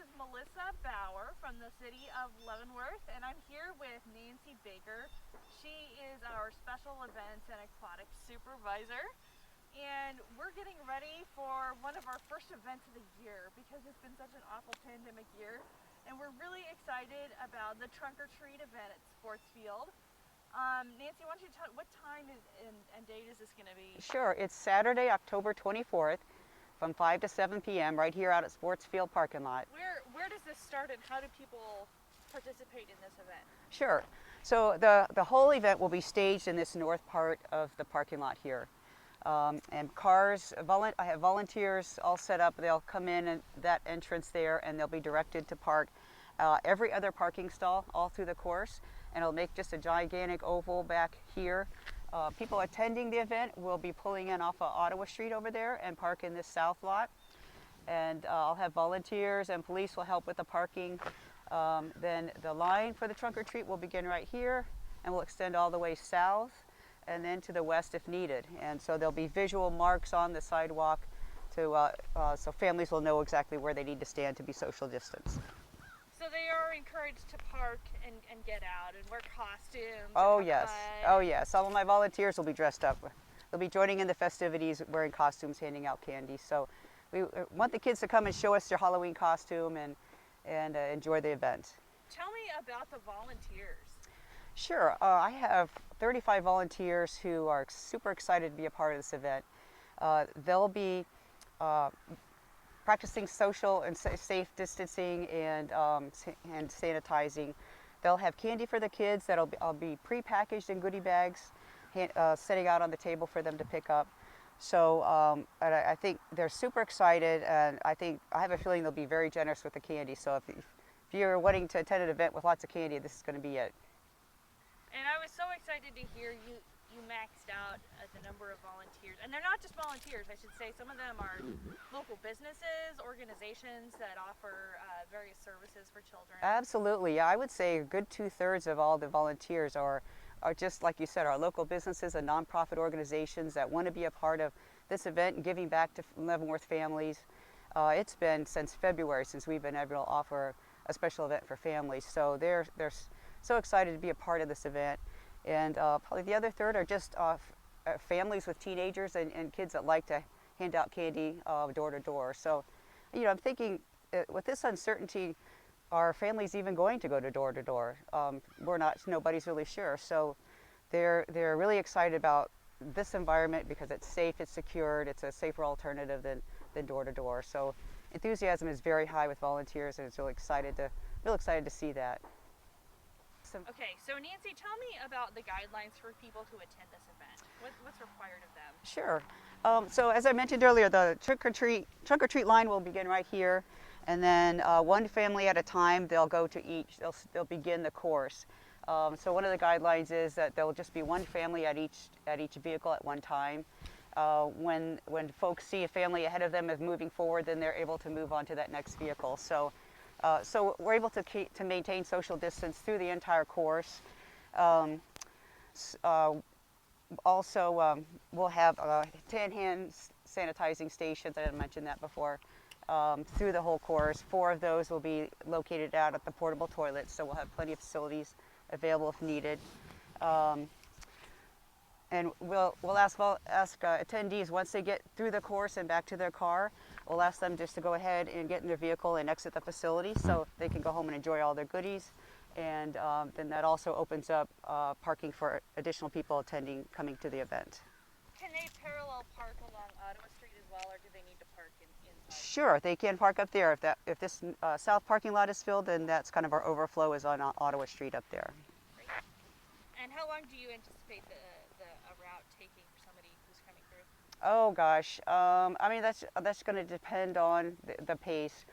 is Melissa Bauer from the city of Leavenworth, and I'm here with Nancy Baker. She is our special events and aquatics supervisor, and we're getting ready for one of our first events of the year because it's been such an awful pandemic year, and we're really excited about the trunk or treat event at Sportsfield. Nancy, why don't you tell what time and date is this going to be? Sure, it's Saturday, October 24th from 5 to 7 p.m. right here out at Sportsfield parking lot. Where does this start and how do people participate in this event? Sure. So the whole event will be staged in this north part of the parking lot here. And cars, I have volunteers all set up. They'll come in at that entrance there and they'll be directed to park every other parking stall all through the course. And it'll make just a gigantic oval back here. People attending the event will be pulling in off of Ottawa Street over there and park in this south lot. And I'll have volunteers and police will help with the parking. Then the line for the trunk or treat will begin right here and will extend all the way south and then to the west if needed. And so there'll be visual marks on the sidewalk so families will know exactly where they need to stand to be social distance. So they are encouraged to park and get out and wear costumes. Oh yes, oh yes. Some of my volunteers will be dressed up. They'll be joining in the festivities wearing costumes, handing out candy. So we want the kids to come and show us their Halloween costume and enjoy the event. Tell me about the volunteers. Sure, I have 35 volunteers who are super excited to be a part of this event. They'll be practicing social and safe distancing and sanitizing. They'll have candy for the kids that'll be pre-packaged in goodie bags, sitting out on the table for them to pick up. So I think they're super excited, and I have a feeling they'll be very generous with the candy. So if you're wanting to attend an event with lots of candy, this is going to be it. And I was so excited to hear you maxed out the number of volunteers. And they're not just volunteers, I should say. Some of them are local businesses, organizations that offer various services for children. Absolutely. Yeah, I would say a good 2/3 of all the volunteers are just like you said, our local businesses and nonprofit organizations that want to be a part of this event and giving back to Leavenworth families. It's been since February since we've been able to offer a special event for families. So they're so excited to be a part of this event. And probably the other third are just families with teenagers and kids that like to hand out candy door to door. So, I'm thinking with this uncertainty, are families even going to go to door? Nobody's really sure. So they're really excited about this environment because it's safe, it's secured, it's a safer alternative than door to door. So enthusiasm is very high with volunteers, and it's real excited to see that. Okay, so Nancy, tell me about the guidelines for people who attend this event. What's required of them? Sure. So as I mentioned earlier, the trunk or treat line will begin right here, and then one family at a time. They'll go to each. They'll begin the course. So one of the guidelines is that there will just be one family at each vehicle at one time. When folks see a family ahead of them is moving forward, then they're able to move on to that next vehicle. So we're able to maintain social distance through the entire course. Also, we'll have 10 hand sanitizing stations. I didn't mention that before. Through the whole course. 4 of those will be located out at the portable toilets, so we'll have plenty of facilities available if needed. And we'll ask attendees once they get through the course and back to their car, we'll ask them just to go ahead and get in their vehicle and exit the facility so they can go home and enjoy all their goodies. And then that also opens up parking for additional people coming to the event. Can they parallel park along Ottawa Street as well, or do they need to park inside? Sure, they can park up there. If this south parking lot is filled, then that's kind of our overflow is on Ottawa Street up there. Great. And how long do you anticipate a route taking for somebody who's coming through? Oh gosh, I mean that's going to depend on the pace.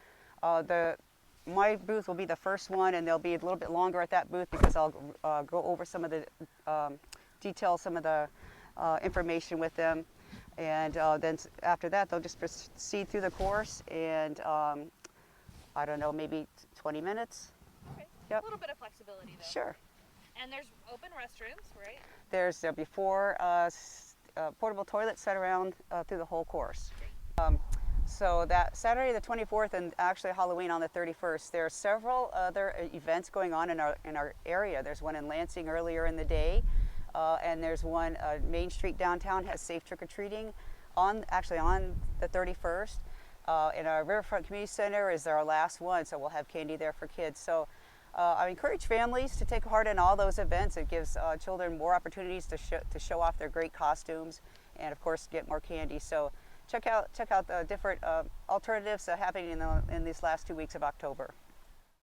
My booth will be the first one, and they'll be a little bit longer at that booth because I'll go over some of the details, some of the information with them, and then after that they'll just proceed through the course, and I don't know, maybe 20 minutes. Okay. Yep. A little bit of flexibility though. Sure. And there's open restrooms, right? There'll be 4 portable toilets set around through the whole course. So that Saturday the 24th and actually Halloween on the 31st, there are several other events going on in our area. There's one in Lansing earlier in the day, and there's one Main Street downtown has safe trick-or-treating on the 31st. And our Riverfront Community Center is our last one, so we'll have candy there for kids. So I encourage families to take part in all those events. It gives children more opportunities to show off their great costumes and of course get more candy. So check out the different alternatives happening in these last 2 weeks of October.